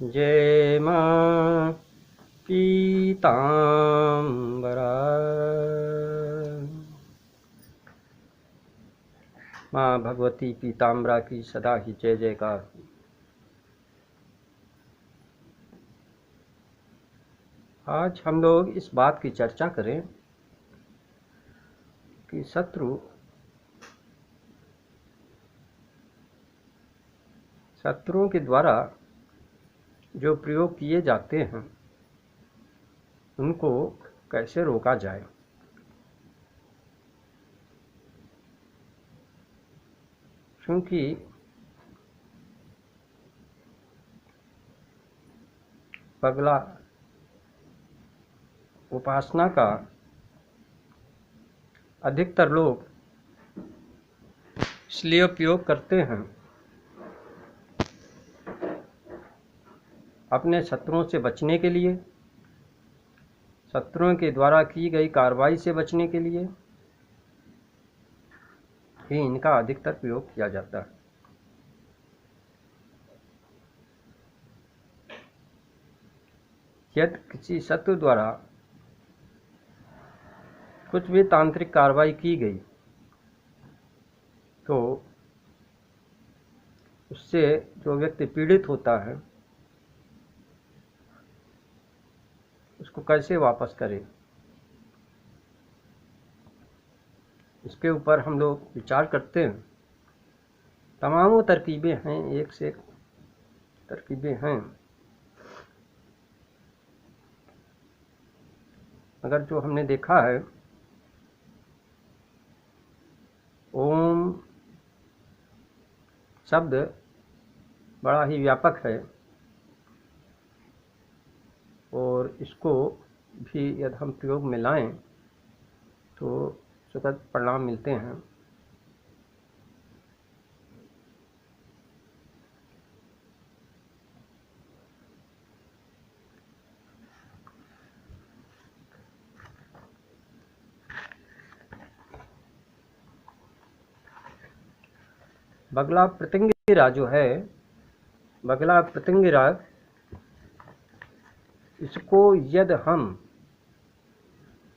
जय मां पीताम्बरा। माँ भगवती पीताम्बरा की सदा ही जय जयकार। आज हम लोग इस बात की चर्चा करें कि शत्रुओं के द्वारा जो प्रयोग किए जाते हैं उनको कैसे रोका जाए। क्योंकि पगला उपासना का अधिकतर लोग इसलिए उपयोग करते हैं अपने शत्रुओं से बचने के लिए, शत्रुओं के द्वारा की गई कार्रवाई से बचने के लिए ही इनका अधिकतर प्रयोग किया जाता है। यदि किसी शत्रु द्वारा कुछ भी तांत्रिक कार्रवाई की गई तो उससे जो व्यक्ति पीड़ित होता है उसको कैसे वापस करें, इसके ऊपर हम लोग विचार करते हैं। तमामों तरकीबें हैं, एक से एक तरकीबें हैं, मगर जो हमने देखा है ओम शब्द बड़ा ही व्यापक है और इसको भी यदि हम प्रयोग में लाएं तो सुखद परिणाम मिलते हैं। बगला प्रतिंगिरा जो है, बगला प्रतिंगिरा, इसको यदि हम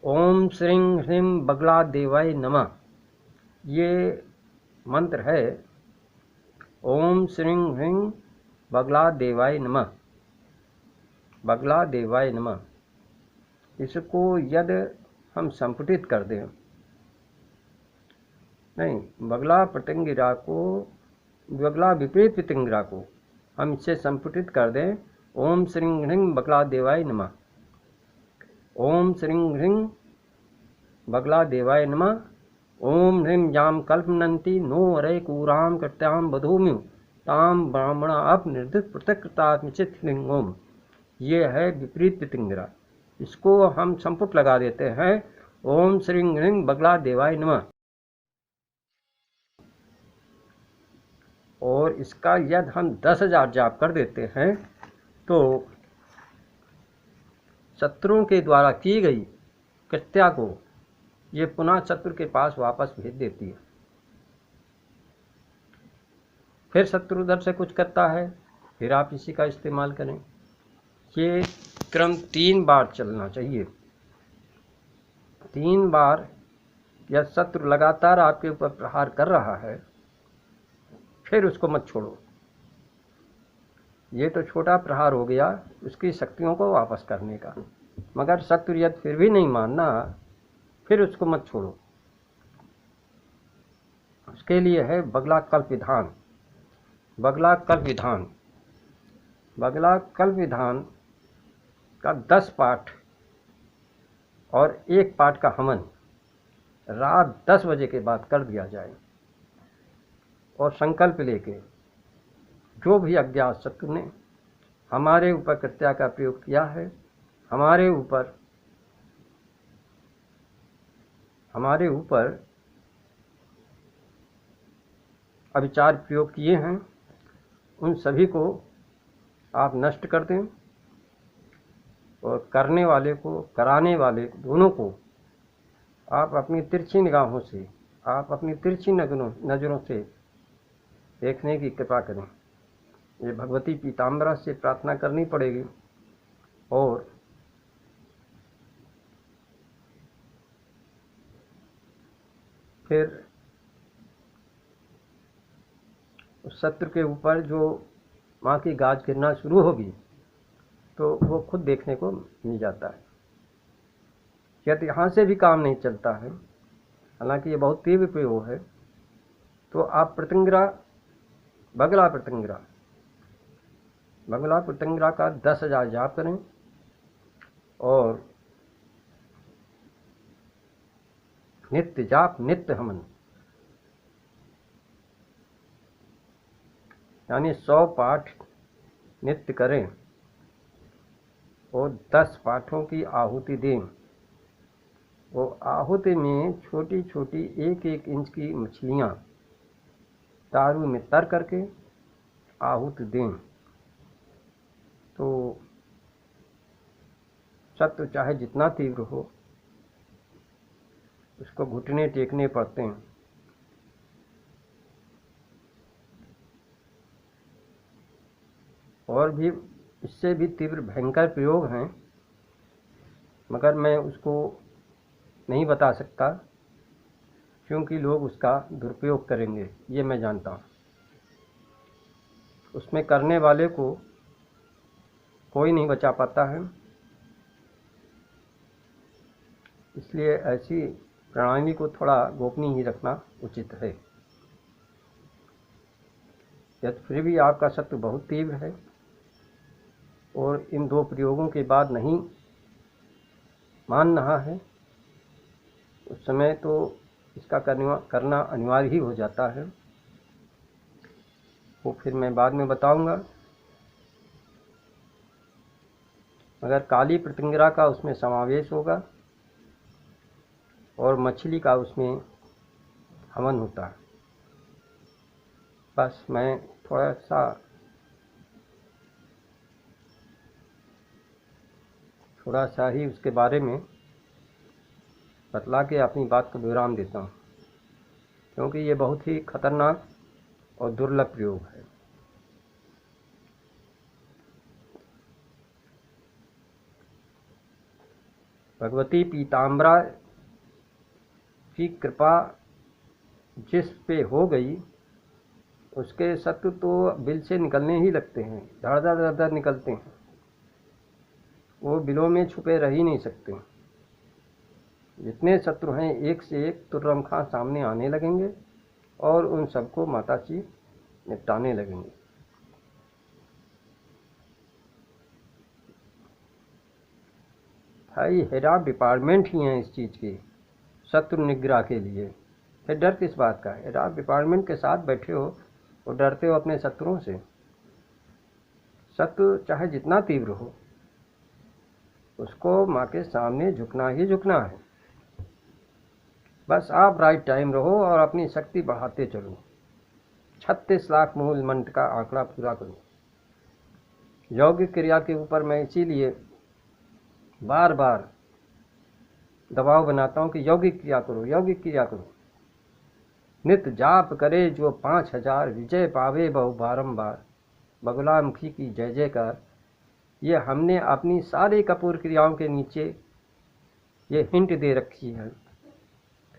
ओम श्रीं ह्रीं बगला देवाय नमः, ये मंत्र है, ओम श्रीं ह्रीं बगला देवाय नमः, बगला देवाय नमः, इसको यदि हम संपुटित कर दें, नहीं, बगला प्रतिंगिरा को, बगला विपरीत प्रतिंगिरा को हम इससे संपुटित कर दें, ओम श्रीं ह्रीं बगला देवाय नमः, ओम श्रीं ह्रीं बगला देवाय नमः, ओम ह्रीं याम कल्पनन्ति नो अरे कूराम कृत्याम बधूम्यु ताम ब्राह्मणा अप निर्दित प्रत्यकृतात्मचित ह्रीं ओम। ये है विपरीत प्रतिंगिरा, इसको हम संपुट लगा देते हैं, ओम श्रीं ह्रीं बगला देवाय नमः। और इसका यदि हम 10,000 जाप कर देते हैं तो शत्रुओं के द्वारा की गई कृत्या को ये पुनः शत्रु के पास वापस भेज देती है। फिर शत्रु उधर से कुछ करता है, फिर आप इसी का इस्तेमाल करें। ये क्रम 3 बार चलना चाहिए। 3 बार यह शत्रु लगातार आपके ऊपर प्रहार कर रहा है, फिर उसको मत छोड़ो। ये तो छोटा प्रहार हो गया उसकी शक्तियों को वापस करने का, मगर शत्रु यदि फिर भी नहीं मानना, फिर उसको मत छोड़ो। उसके लिए है बगला कल्प विधान। बगला कल्प विधान, बगला कल्प विधान का 10 पाठ और 1 पाठ का हवन रात 10 बजे के बाद कर दिया जाए और संकल्प लेके जो भी अज्ञात शत्रु ने हमारे ऊपर कृत्या का प्रयोग किया है, हमारे ऊपर अविचार प्रयोग किए हैं, उन सभी को आप नष्ट कर दें और करने वाले को, कराने वाले दोनों को आप अपनी तिरछी निगाहों से, आप अपनी तिरछी नज़रों से देखने की कृपा करें। ये भगवती पीताम्बरा से प्रार्थना करनी पड़ेगी। और फिर उस शत्रु के ऊपर जो माँ की गाज गिरना शुरू होगी तो वो खुद देखने को मिल जाता है। यदि यहाँ से भी काम नहीं चलता है, हालांकि ये बहुत तीव्र प्रयोग है, तो आप प्रत्यंगिरा, बगला प्रत्यंगिरा का 10,000 जाप करें और नित्य जाप नित्य हवन, यानी 100 पाठ नित्य करें और 10 पाठों की आहुति दें। वो आहुति में छोटी छोटी 1-1 इंच की मछलियाँ दारू में तर करके आहुति दें, तो शत्रु चाहे जितना तीव्र हो उसको घुटने टेकने पड़ते हैं। और भी इससे भी तीव्र भयंकर प्रयोग हैं, मगर मैं उसको नहीं बता सकता क्योंकि लोग उसका दुरुपयोग करेंगे, ये मैं जानता हूँ। उसमें करने वाले को कोई नहीं बचा पाता है, इसलिए ऐसी प्रणाली को थोड़ा गोपनीय ही रखना उचित है। यदि फिर भी आपका शत्रु बहुत तीव्र है और इन 2 प्रयोगों के बाद नहीं मान रहा है, उस समय तो इसका करना अनिवार्य ही हो जाता है। वो फिर मैं बाद में बताऊंगा। मगर काली प्रत्यंगिरा का उसमें समावेश होगा और मछली का उसमें हवन होता है। बस मैं थोड़ा सा ही उसके बारे में बतला के अपनी बात को विराम देता हूँ, क्योंकि ये बहुत ही खतरनाक और दुर्लभ प्रयोग है। भगवती पीताम्बरा की कृपा जिस पे हो गई उसके शत्रु तो बिल से निकलने ही लगते हैं, धड़ धड़ निकलते हैं। वो बिलों में छुपे रह ही नहीं सकते। जितने शत्रु हैं एक से एक तुर्रमखां सामने आने लगेंगे और उन सबको माताजी निपटाने लगेंगे। भाई हेरा डिपार्टमेंट ही हैं इस चीज़ की, शत्रु निग्रह के लिए। फिर डर किस बात का है? हेरा डिपार्टमेंट के साथ बैठे हो और डरते हो अपने शत्रुओं से। शत्रु चाहे जितना तीव्र हो उसको माँ के सामने झुकना ही झुकना है। बस आप राइट टाइम रहो और अपनी शक्ति बढ़ाते चलो। 36 लाख मूल मंत्र का आंकड़ा पूरा करो। यौगिक क्रिया के ऊपर मैं इसीलिए बार बार दबाव बनाता हूँ कि यौगिक क्रिया करो, यौगिक क्रिया करो। नित्य जाप करे जो 5000 विजय पावे बहु बारंबार, बगुलामुखी की जय जयकार। ये हमने अपनी सारी कपूर क्रियाओं के नीचे ये हिंट दे रखी है,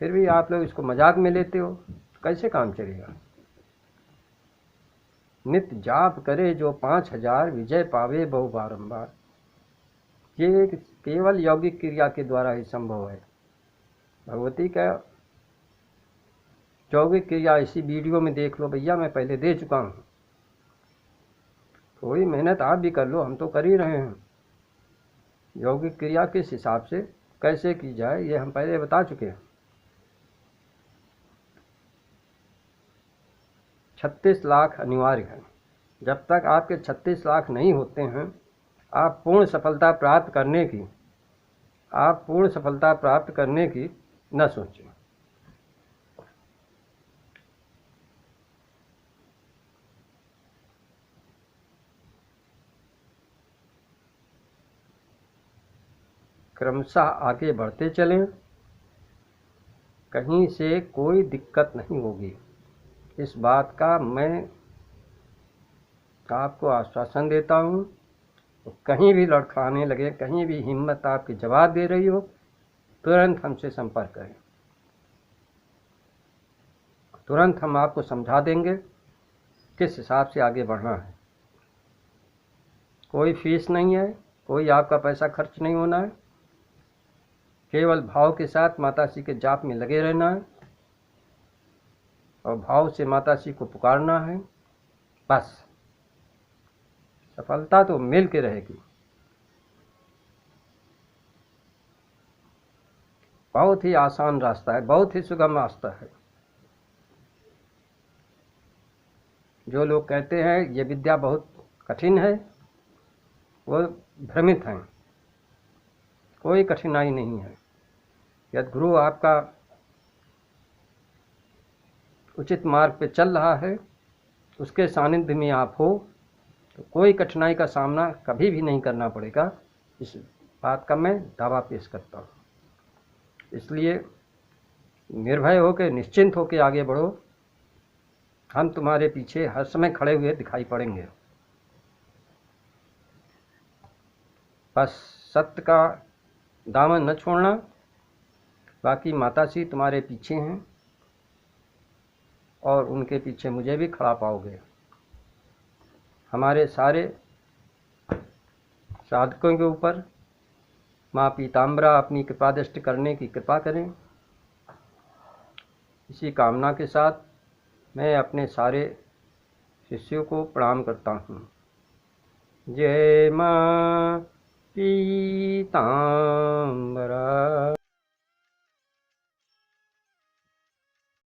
फिर भी आप लोग इसको मजाक में लेते हो, कैसे काम चलेगा? नित्य जाप करे जो 5000 विजय पावे बहु बारंबार। ये केवल यौगिक क्रिया के द्वारा ही संभव है। भगवती का यौगिक क्रिया इसी वीडियो में देख लो भैया, मैं पहले दे चुका हूँ। थोड़ी मेहनत आप भी कर लो, हम तो कर ही रहे हैं। यौगिक क्रिया किस हिसाब से कैसे की जाए ये हम पहले बता चुके हैं। 36 लाख अनिवार्य है। जब तक आपके 36 लाख नहीं होते हैं आप पूर्ण सफलता प्राप्त करने की न सोचें। क्रमशः आगे बढ़ते चलें, कहीं से कोई दिक्कत नहीं होगी। इस बात का मैं आपको आश्वासन देता हूँ, तो कहीं भी लड़खड़ाने लगे, कहीं भी हिम्मत आपकी जवाब दे रही हो, तुरंत हमसे संपर्क करें। तुरंत हम आपको समझा देंगे किस हिसाब से आगे बढ़ना है। कोई फीस नहीं है, कोई आपका पैसा खर्च नहीं होना है, केवल भाव के साथ माताश्री के जाप में लगे रहना है और भाव से माताश्री को पुकारना है। बस सफलता तो मिल के रहेगी। बहुत ही आसान रास्ता है, बहुत ही सुगम रास्ता है। जो लोग कहते हैं ये विद्या बहुत कठिन है, वो भ्रमित हैं। कोई कठिनाई नहीं है। यदि गुरु आपका उचित मार्ग पे चल रहा है, उसके सानिध्य में आप हो, तो कोई कठिनाई का सामना कभी भी नहीं करना पड़ेगा। इस बात का मैं दावा पेश करता हूँ। इसलिए निर्भय होकर, निश्चिंत होकर आगे बढ़ो। हम तुम्हारे पीछे हर समय खड़े हुए दिखाई पड़ेंगे। बस सत्य का दामन न छोड़ना। बाकी माताश्री तुम्हारे पीछे हैं और उनके पीछे मुझे भी खड़ा पाओगे। हमारे सारे साधकों के ऊपर माँ पीताम्बरा अपनी कृपा दृष्टि करने की कृपा करें। इसी कामना के साथ मैं अपने सारे शिष्यों को प्रणाम करता हूँ। जय माँ पीताम्बरा।